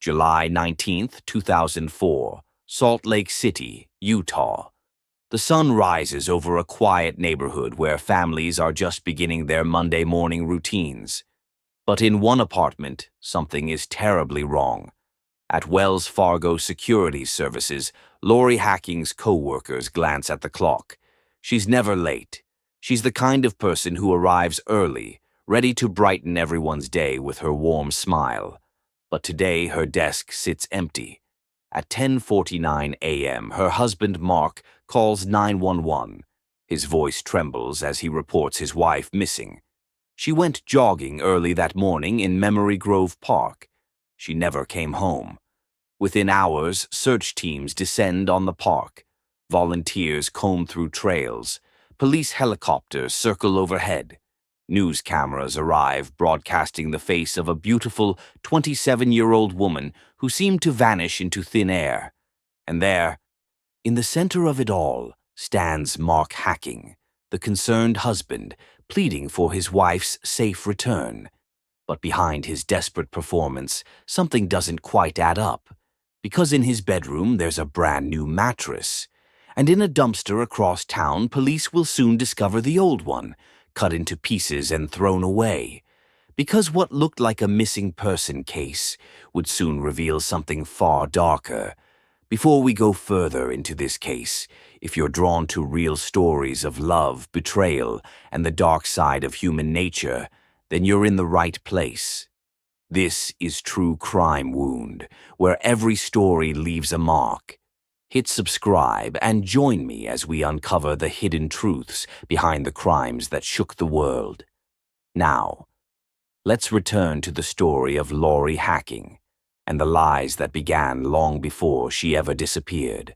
July 19, 2004, Salt Lake City, Utah. The sun rises over a quiet neighborhood where families are just beginning their Monday morning routines. But in one apartment, something is terribly wrong. At Wells Fargo Securities Services, Lori Hacking's co-workers glance at the clock. She's never late. She's the kind of person who arrives early, ready to brighten everyone's day with her warm smile. But today her desk sits empty. At 10:49 a.m., her husband Mark calls 911. His voice trembles as he reports his wife missing. She went jogging early that morning in Memory Grove Park. She never came home. Within hours, search teams descend on the park. Volunteers comb through trails. Police helicopters circle overhead. News cameras arrive, broadcasting the face of a beautiful 27-year-old woman who seemed to vanish into thin air. And there, in the center of it all, stands Mark Hacking, the concerned husband, pleading for his wife's safe return. But behind his desperate performance, something doesn't quite add up. Because in his bedroom there's a brand new mattress. And in a dumpster across town, police will soon discover the old one, cut into pieces and thrown away. Because what looked like a missing person case would soon reveal something far darker. Before we go further into this case, if you're drawn to real stories of love, betrayal, and the dark side of human nature, then you're in the right place. This is True Crime Wound, where every story leaves a mark. Hit subscribe and join me as we uncover the hidden truths behind the crimes that shook the world. Now, let's return to the story of Lori Hacking and the lies that began long before she ever disappeared.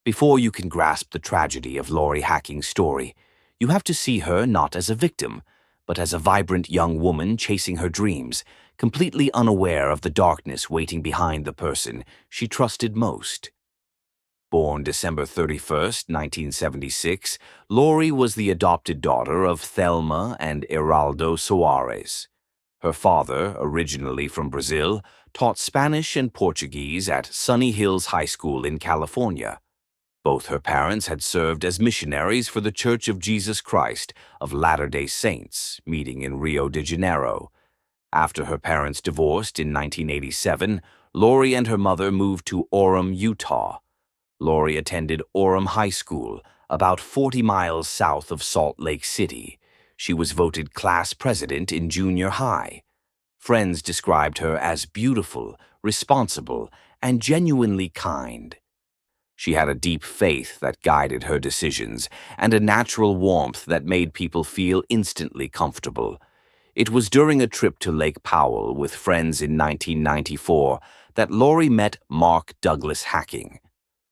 Before you can grasp the tragedy of Lori Hacking's story, you have to see her not as a victim, but as a vibrant young woman chasing her dreams, completely unaware of the darkness waiting behind the person she trusted most. Born December 31st, 1976, Lori was the adopted daughter of Thelma and Heraldo Soares. Her father, originally from Brazil, taught Spanish and Portuguese at Sunny Hills High School in California. Both her parents had served as missionaries for the Church of Jesus Christ of Latter-day Saints, meeting in Rio de Janeiro. After her parents divorced in 1987, Lori and her mother moved to Orem, Utah. Lori attended Orem High School, about 40 miles south of Salt Lake City. She was voted class president in junior high. Friends described her as beautiful, responsible, and genuinely kind. She had a deep faith that guided her decisions and a natural warmth that made people feel instantly comfortable. It was during a trip to Lake Powell with friends in 1994 that Lori met Mark Douglas Hacking.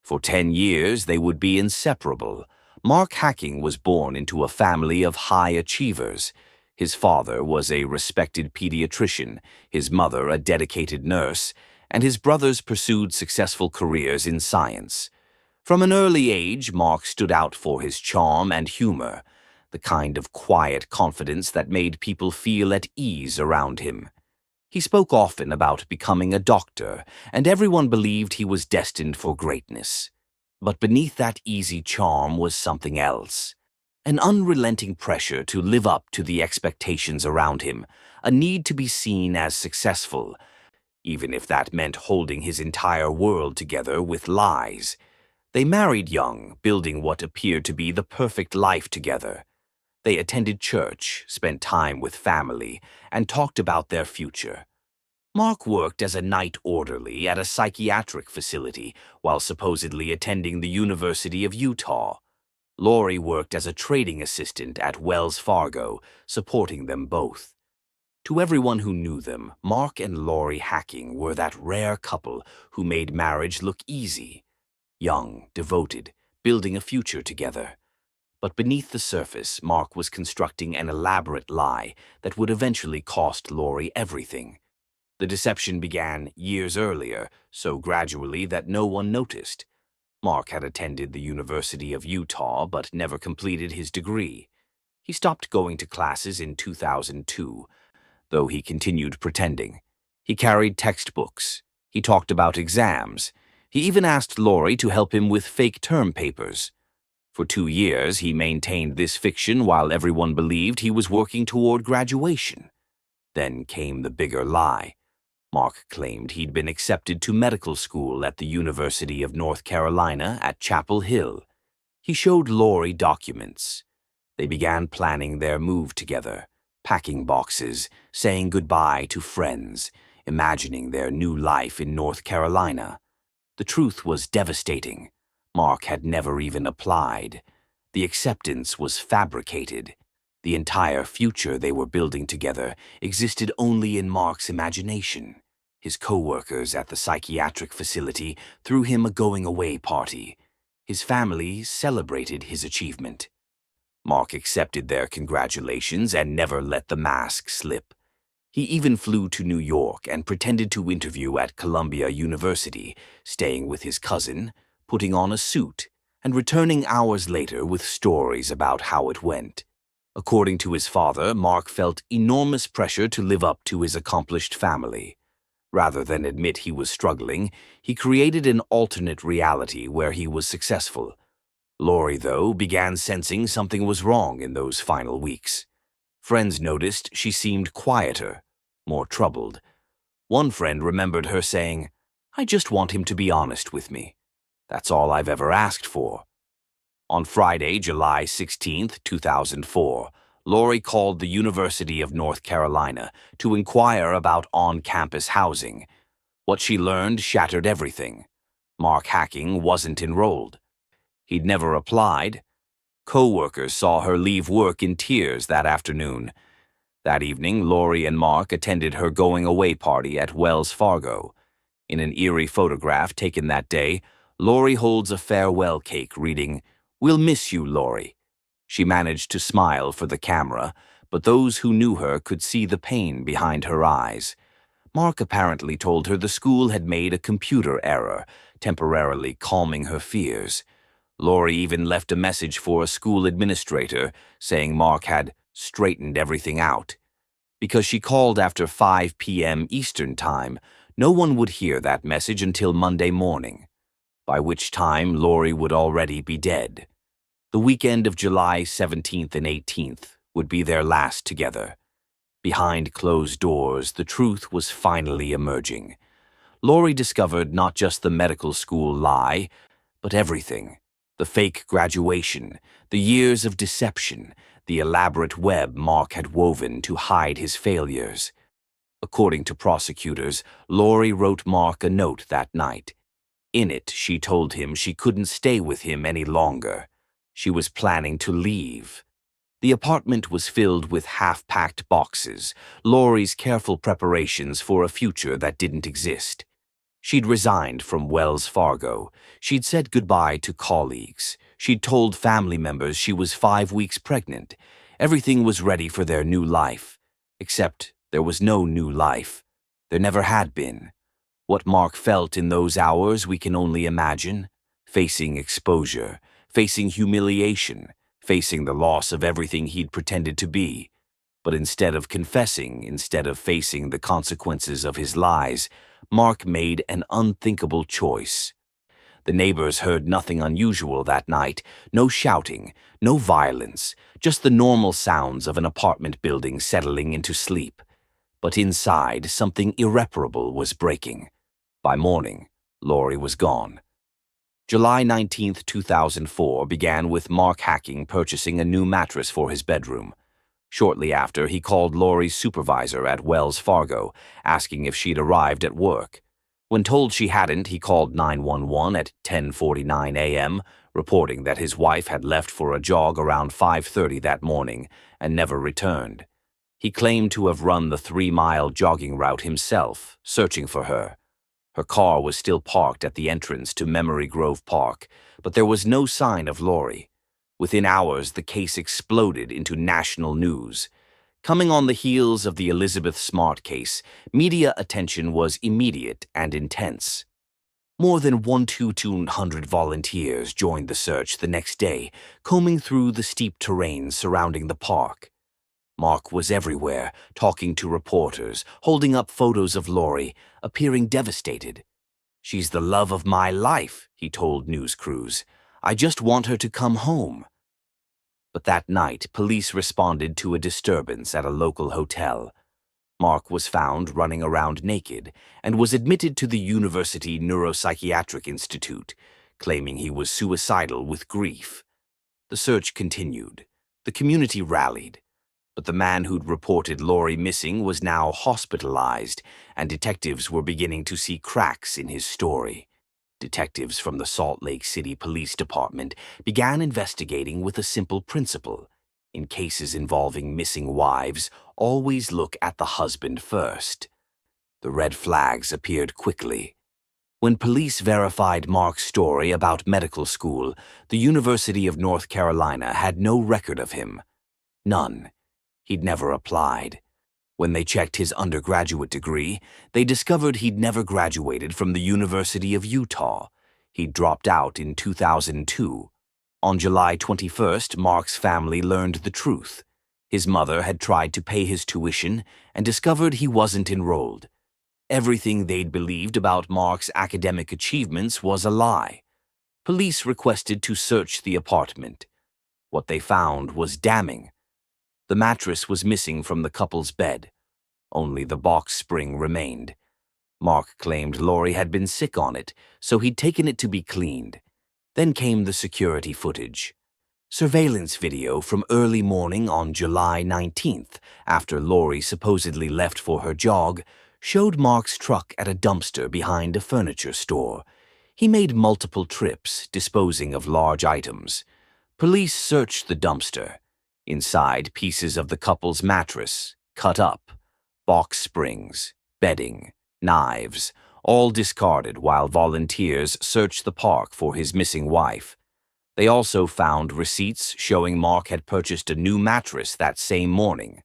For 10 years, they would be inseparable. Mark Hacking was born into a family of high achievers. His father was a respected pediatrician, his mother a dedicated nurse, and his brothers pursued successful careers in science. From an early age, Mark stood out for his charm and humor, the kind of quiet confidence that made people feel at ease around him. He spoke often about becoming a doctor, and everyone believed he was destined for greatness. But beneath that easy charm was something else. An unrelenting pressure to live up to the expectations around him, a need to be seen as successful, even if that meant holding his entire world together with lies. They married young, building what appeared to be the perfect life together. They attended church, spent time with family, and talked about their future. Mark worked as a night orderly at a psychiatric facility while supposedly attending the University of Utah. Lori worked as a trading assistant at Wells Fargo, supporting them both. To everyone who knew them, Mark and Lori Hacking were that rare couple who made marriage look easy. Young, devoted, building a future together. But beneath the surface, Mark was constructing an elaborate lie that would eventually cost Lori everything. The deception began years earlier, so gradually that no one noticed. Mark had attended the University of Utah but never completed his degree. He stopped going to classes in 2002, though he continued pretending. He carried textbooks, He talked about exams. He even asked Lori to help him with fake term papers. For 2 years, he maintained this fiction while everyone believed he was working toward graduation. Then came the bigger lie. Mark claimed he'd been accepted to medical school at the University of North Carolina at Chapel Hill. He showed Lori documents. They began planning their move together, packing boxes, saying goodbye to friends, imagining their new life in North Carolina. The truth was devastating. Mark had never even applied. The acceptance was fabricated. The entire future they were building together existed only in Mark's imagination. His co-workers at the psychiatric facility threw him a going-away party. His family celebrated his achievement. Mark accepted their congratulations and never let the mask slip. He even flew to New York and pretended to interview at Columbia University, staying with his cousin, putting on a suit, and returning hours later with stories about how it went. According to his father, Mark felt enormous pressure to live up to his accomplished family. Rather than admit he was struggling, he created an alternate reality where he was successful. Lori, though, began sensing something was wrong in those final weeks. Friends noticed she seemed quieter, more troubled. One friend remembered her saying, "I just want him to be honest with me. That's all I've ever asked for." On Friday, July 16, 2004, Lori called the University of North Carolina to inquire about on-campus housing. What she learned shattered everything. Mark Hacking wasn't enrolled. He'd never applied. Co-workers saw her leave work in tears that afternoon. That evening, Lori and Mark attended her going-away party at Wells Fargo. In an eerie photograph taken that day, Lori holds a farewell cake reading, "We'll miss you, Lori." She managed to smile for the camera, but those who knew her could see the pain behind her eyes. Mark apparently told her the school had made a computer error, temporarily calming her fears. Lori even left a message for a school administrator, saying Mark had straightened everything out. Because she called after 5 p.m. Eastern Time, no one would hear that message until Monday morning, by which time Lori would already be dead. The weekend of July 17th and 18th would be their last together. Behind closed doors, the truth was finally emerging. Lori discovered not just the medical school lie, but everything. The fake graduation, the years of deception, the elaborate web Mark had woven to hide his failures. According to prosecutors, Lori wrote Mark a note that night. In it, she told him she couldn't stay with him any longer. She was planning to leave. The apartment was filled with half-packed boxes, Lori's careful preparations for a future that didn't exist. She'd resigned from Wells Fargo. She'd said goodbye to colleagues. She'd told family members she was 5 weeks pregnant. Everything was ready for their new life. Except there was no new life. There never had been. What Mark felt in those hours we can only imagine. Facing exposure, facing humiliation, facing the loss of everything he'd pretended to be. But instead of confessing, instead of facing the consequences of his lies, Mark made an unthinkable choice. The neighbors heard nothing unusual that night, no shouting, no violence, just the normal sounds of an apartment building settling into sleep. But inside, something irreparable was breaking. By morning, Lori was gone. July 19th, 2004 began with Mark Hacking purchasing a new mattress for his bedroom. Shortly after, he called Lori's supervisor at Wells Fargo, asking if she'd arrived at work. When told she hadn't, he called 911 at 10:49 a.m., reporting that his wife had left for a jog around 5:30 that morning and never returned. He claimed to have run the 3-mile jogging route himself, searching for her. Her car was still parked at the entrance to Memory Grove Park, but there was no sign of Lori. Within hours, the case exploded into national news. Coming on the heels of the Elizabeth Smart case, media attention was immediate and intense. More than 1,200 volunteers joined the search the next day, combing through the steep terrain surrounding the park. Mark was everywhere, talking to reporters, holding up photos of Lori, appearing devastated. "She's the love of my life," he told news crews. "I just want her to come home." But that night, police responded to a disturbance at a local hotel. Mark was found running around naked and was admitted to the University Neuropsychiatric Institute, claiming he was suicidal with grief. The search continued. The community rallied. But the man who'd reported Lori missing was now hospitalized, and detectives were beginning to see cracks in his story. Detectives from the Salt Lake City Police Department began investigating with a simple principle. In cases involving missing wives, always look at the husband first. The red flags appeared quickly. When police verified Mark's story about medical school, the University of North Carolina had no record of him. None. He'd never applied. When they checked his undergraduate degree, they discovered he'd never graduated from the University of Utah. He'd dropped out in 2002. On July 21st, Mark's family learned the truth. His mother had tried to pay his tuition and discovered he wasn't enrolled. Everything they'd believed about Mark's academic achievements was a lie. Police requested to search the apartment. What they found was damning. The mattress was missing from the couple's bed. Only the box spring remained. Mark claimed Lori had been sick on it, so he'd taken it to be cleaned. Then came the security footage. Surveillance video from early morning on July 19th, after Lori supposedly left for her jog, showed Mark's truck at a dumpster behind a furniture store. He made multiple trips, disposing of large items. Police searched the dumpster. Inside, pieces of the couple's mattress, cut up, box springs, bedding, knives, all discarded while volunteers searched the park for his missing wife. They also found receipts showing Mark had purchased a new mattress that same morning.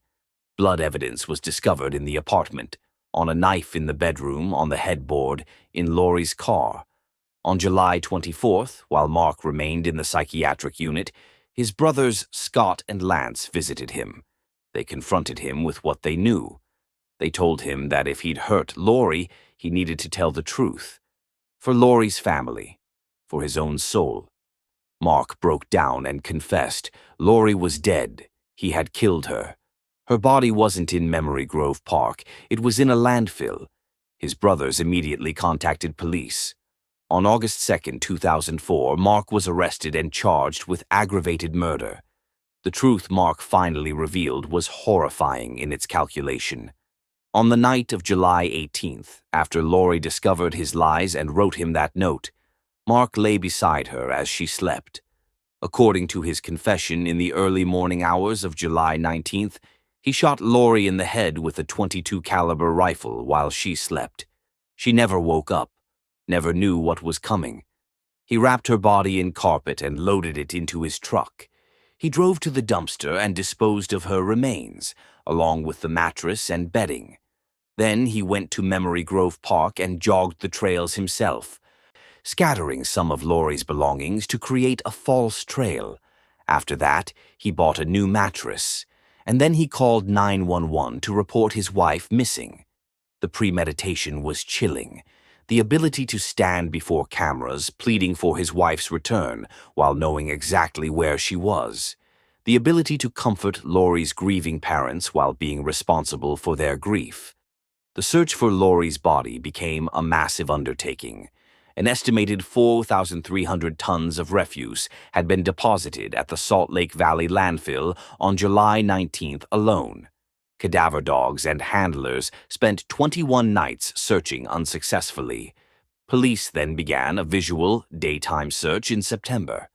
Blood evidence was discovered in the apartment, on a knife in the bedroom, on the headboard, in Lori's car. On July 24th, while Mark remained in the psychiatric unit, his brothers Scott and Lance visited him. They confronted him with what they knew. They told him that if he'd hurt Lori, he needed to tell the truth. For Lori's family, for his own soul. Mark broke down and confessed. Lori was dead. He had killed her. Her body wasn't in Memory Grove Park. It was in a landfill. His brothers immediately contacted police. On August 2, 2004, Mark was arrested and charged with aggravated murder. The truth Mark finally revealed was horrifying in its calculation. On the night of July 18th, after Lori discovered his lies and wrote him that note, Mark lay beside her as she slept. According to his confession, in the early morning hours of July 19th, he shot Lori in the head with a .22 caliber rifle while she slept. She never woke up. Never knew what was coming. He wrapped her body in carpet and loaded it into his truck. He drove to the dumpster and disposed of her remains, along with the mattress and bedding. Then he went to Memory Grove Park and jogged the trails himself, scattering some of Lori's belongings to create a false trail. After that, he bought a new mattress, and then he called 911 to report his wife missing. The premeditation was chilling. The ability to stand before cameras pleading for his wife's return while knowing exactly where she was. The ability to comfort Lori's grieving parents while being responsible for their grief. The search for Lori's body became a massive undertaking. An estimated 4,300 tons of refuse had been deposited at the Salt Lake Valley landfill on July 19th alone. Cadaver dogs and handlers spent 21 nights searching unsuccessfully. Police then began a visual, daytime search in September.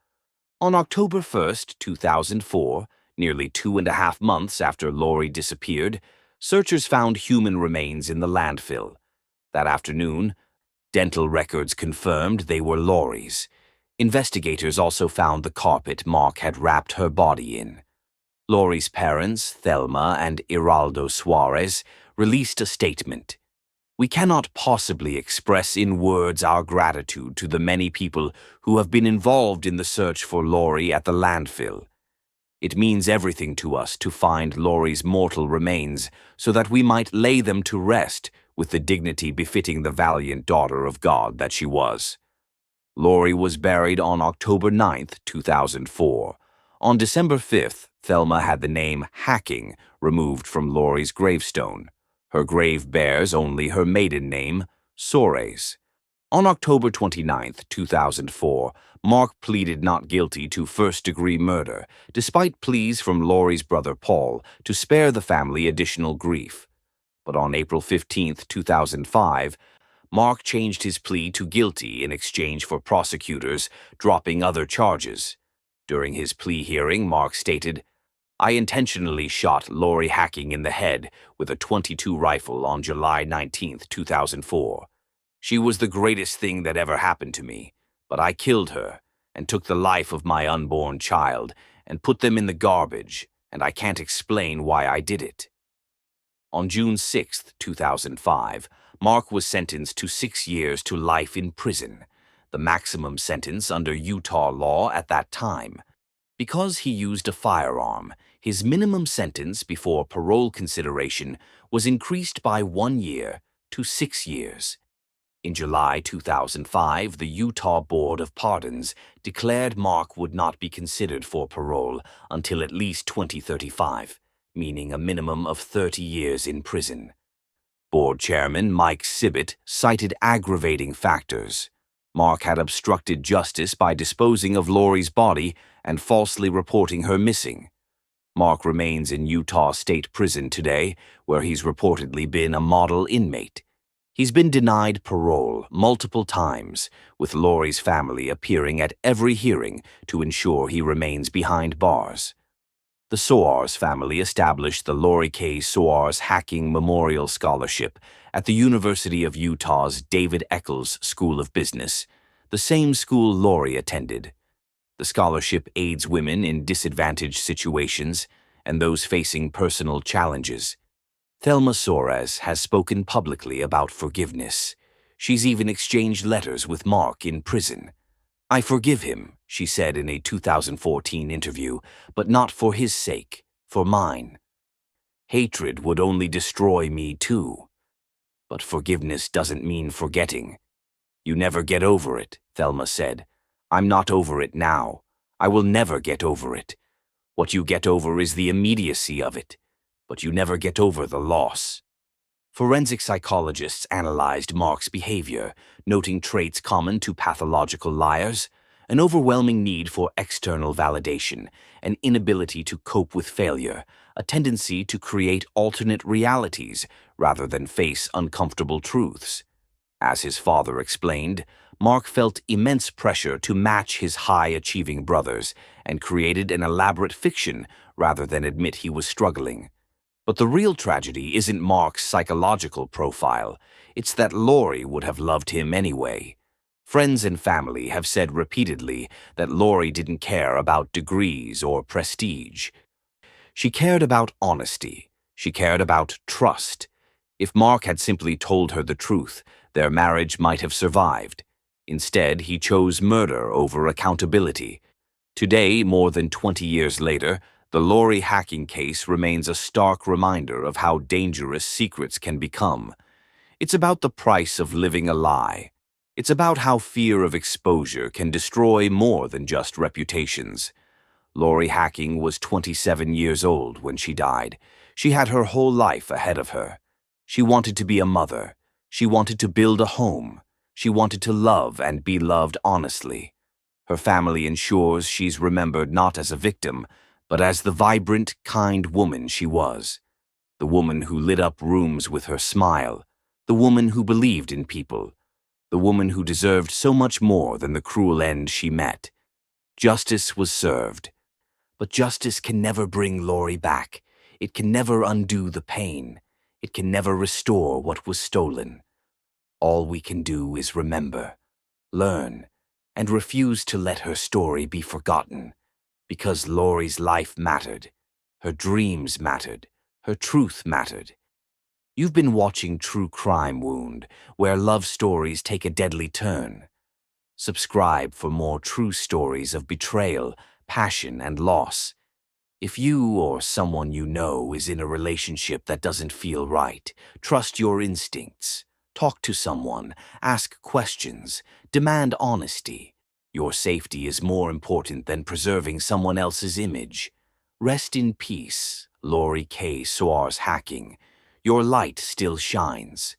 On October 1st, 2004, nearly 2.5 months after Lori disappeared, searchers found human remains in the landfill. That afternoon, dental records confirmed they were Lori's. Investigators also found the carpet Mark had wrapped her body in. Lori's parents, Thelma and Iraldo Suarez, released a statement. "We cannot possibly express in words our gratitude to the many people who have been involved in the search for Lori at the landfill. It means everything to us to find Lori's mortal remains so that we might lay them to rest with the dignity befitting the valiant daughter of God that she was. Lori was buried on October 9th, 2004. On December 5th, Thelma had the name Hacking removed from Lori's gravestone. Her grave bears only her maiden name, Soares. On October 29th, 2004, Mark pleaded not guilty to first-degree murder, despite pleas from Lori's brother Paul to spare the family additional grief. But on April 15th, 2005, Mark changed his plea to guilty in exchange for prosecutors dropping other charges. During his plea hearing, Mark stated, "I intentionally shot Lori Hacking in the head with a .22 rifle on July 19th, 2004. She was the greatest thing that ever happened to me, but I killed her and took the life of my unborn child and put them in the garbage, and I can't explain why I did it." On June 6th, 2005, Mark was sentenced to 6 years to life in prison, the maximum sentence under Utah law at that time. Because he used a firearm, his minimum sentence before parole consideration was increased by 1 year to 6 years. In July 2005, the Utah Board of Pardons declared Mark would not be considered for parole until at least 2035, meaning a minimum of 30 years in prison. Board Chairman Mike Sibbett cited aggravating factors. Mark had obstructed justice by disposing of Lori's body and falsely reporting her missing. Mark remains in Utah State Prison today, where he's reportedly been a model inmate. He's been denied parole multiple times, with Lori's family appearing at every hearing to ensure he remains behind bars. The Soares family established the Lori K. Soares Hacking Memorial Scholarship at the University of Utah's David Eccles School of Business, the same school Lori attended. The scholarship aids women in disadvantaged situations and those facing personal challenges. Thelma Soares has spoken publicly about forgiveness. She's even exchanged letters with Mark in prison. "I forgive him," she said in a 2014 interview, "but not for his sake, for mine. Hatred would only destroy me too. But forgiveness doesn't mean forgetting. You never get over it," Thelma said. "I'm not over it now. I will never get over it. What you get over is the immediacy of it, but you never get over the loss." Forensic psychologists analyzed Mark's behavior, noting traits common to pathological liars: an overwhelming need for external validation, an inability to cope with failure, a tendency to create alternate realities rather than face uncomfortable truths. As his father explained, Mark felt immense pressure to match his high-achieving brothers and created an elaborate fiction rather than admit he was struggling. But the real tragedy isn't Mark's psychological profile. It's that Lori would have loved him anyway. Friends and family have said repeatedly that Lori didn't care about degrees or prestige. She cared about honesty. She cared about trust. If Mark had simply told her the truth, their marriage might have survived. Instead, he chose murder over accountability. Today, more than 20 years later, the Lori Hacking case remains a stark reminder of how dangerous secrets can become. It's about the price of living a lie. It's about how fear of exposure can destroy more than just reputations. Lori Hacking was 27 years old when she died. She had her whole life ahead of her. She wanted to be a mother. She wanted to build a home. She wanted to love and be loved honestly. Her family ensures she's remembered not as a victim, but as the vibrant, kind woman she was. The woman who lit up rooms with her smile. The woman who believed in people. The woman who deserved so much more than the cruel end she met. Justice was served. But justice can never bring Lori back. It can never undo the pain. It can never restore what was stolen. All we can do is remember, learn, and refuse to let her story be forgotten. Because Lori's life mattered, her dreams mattered, her truth mattered. You've been watching True Crime Wound, where love stories take a deadly turn. Subscribe for more true stories of betrayal, passion, and loss. If you or someone you know is in a relationship that doesn't feel right, trust your instincts. Talk to someone, ask questions, demand honesty. Your safety is more important than preserving someone else's image. Rest in peace, Lori K. Soares Hacking. Your light still shines.